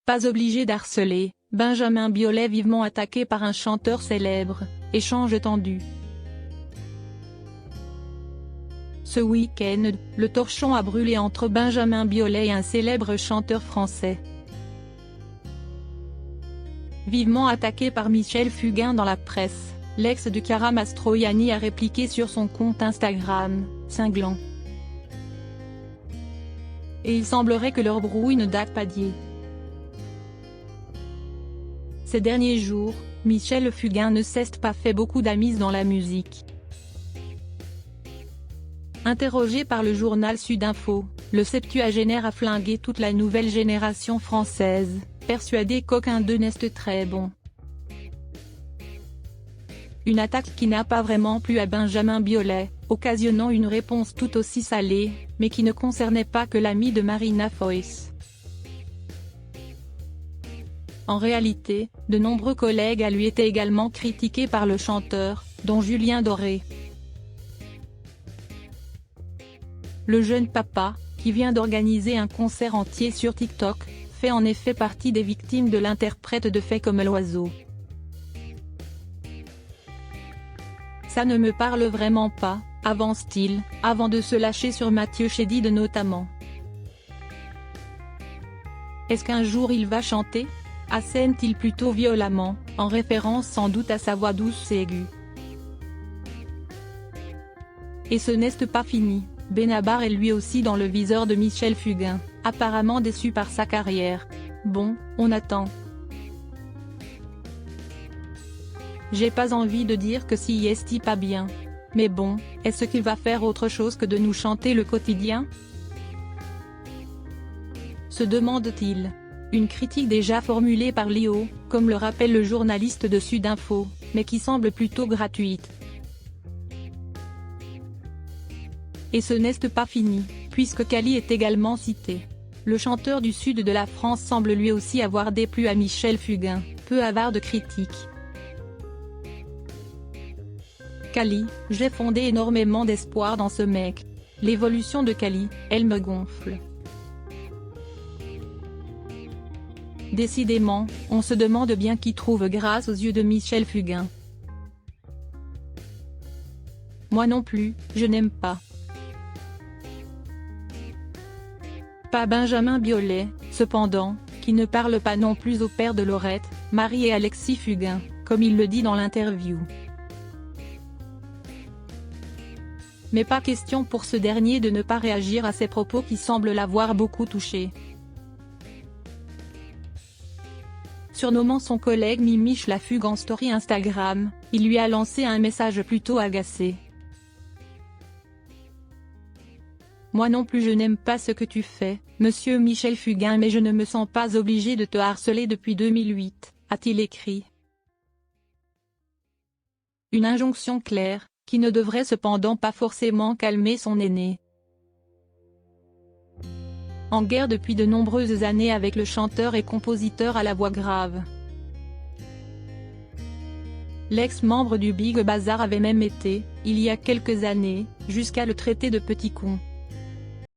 pas obligé d'harceler, Benjamin Biolay vivement attaqué par un chanteur célèbre, échange tendu. Ce week-end, le torchon a brûlé entre Benjamin Biolay et un célèbre chanteur français. Vivement attaqué par Michel Fugain dans la presse, l'ex de Chiara Mastroianni a répliqué sur son compte Instagram, cinglant. Et il semblerait que leur brouille ne date pas d'hier. Ces derniers jours, Michel Fugain ne s'est pas fait beaucoup d'amis dans la musique. Interrogé par le journal Sudinfo, le septuagénaire a flingué toute la nouvelle génération française, persuadé qu'aucun d'eux n'est très bon. Une attaque qui n'a pas vraiment plu à Benjamin Biolay, occasionnant une réponse tout aussi salée, mais qui ne concernait pas que l'ami de Marina Foïs. En réalité, de nombreux collègues lui étaient également critiqués par le chanteur, dont Julien Doré. Le jeune papa, qui vient d'organiser un concert entier sur TikTok, fait en effet partie des victimes de l'interprète de Fait comme l'oiseau. Ça ne me parle vraiment pas, avance-t-il, avant de se lâcher sur Mathieu Chédid notamment. Est-ce qu'un jour il va chanter ? Assène-t-il plutôt violemment, en référence sans doute à sa voix douce et aiguë. Et ce n'est pas fini, Benabar est lui aussi dans le viseur de Michel Fugain, apparemment déçu par sa carrière. Bon, on attend. J'ai pas envie de dire que si est pas bien. Mais bon, est-ce qu'il va faire autre chose que de nous chanter le quotidien ? Se demande-t-il. Une critique déjà formulée par Léo, comme le rappelle le journaliste de Sudinfo, mais qui semble plutôt gratuite. Et ce n'est pas fini, puisque Kali est également cité. Le chanteur du sud de la France semble lui aussi avoir déplu à Michel Fugain, peu avare de critiques. Kali, j'ai fondé énormément d'espoir dans ce mec. L'évolution de Kali, elle me gonfle. Décidément, on se demande bien qui trouve grâce aux yeux de Michel Fugain. Moi non plus, je n'aime pas. Pas Benjamin Biolay, cependant, qui ne parle pas non plus au père de Laurette, Marie et Alexis Fugain, comme il le dit dans l'interview. Mais pas question pour ce dernier de ne pas réagir à ces propos qui semblent l'avoir beaucoup touché. Surnommant son collègue Mimiche la Fugue en story Instagram, il lui a lancé un message plutôt agacé. Moi non plus je n'aime pas ce que tu fais, monsieur Michel Fugain, mais je ne me sens pas obligé de te harceler depuis 2008, a-t-il écrit. Une injonction claire, qui ne devrait cependant pas forcément calmer son aîné. En guerre depuis de nombreuses années avec le chanteur et compositeur à la voix grave. L'ex-membre du Big Bazar avait même été, il y a quelques années, jusqu'à le traiter de petit con.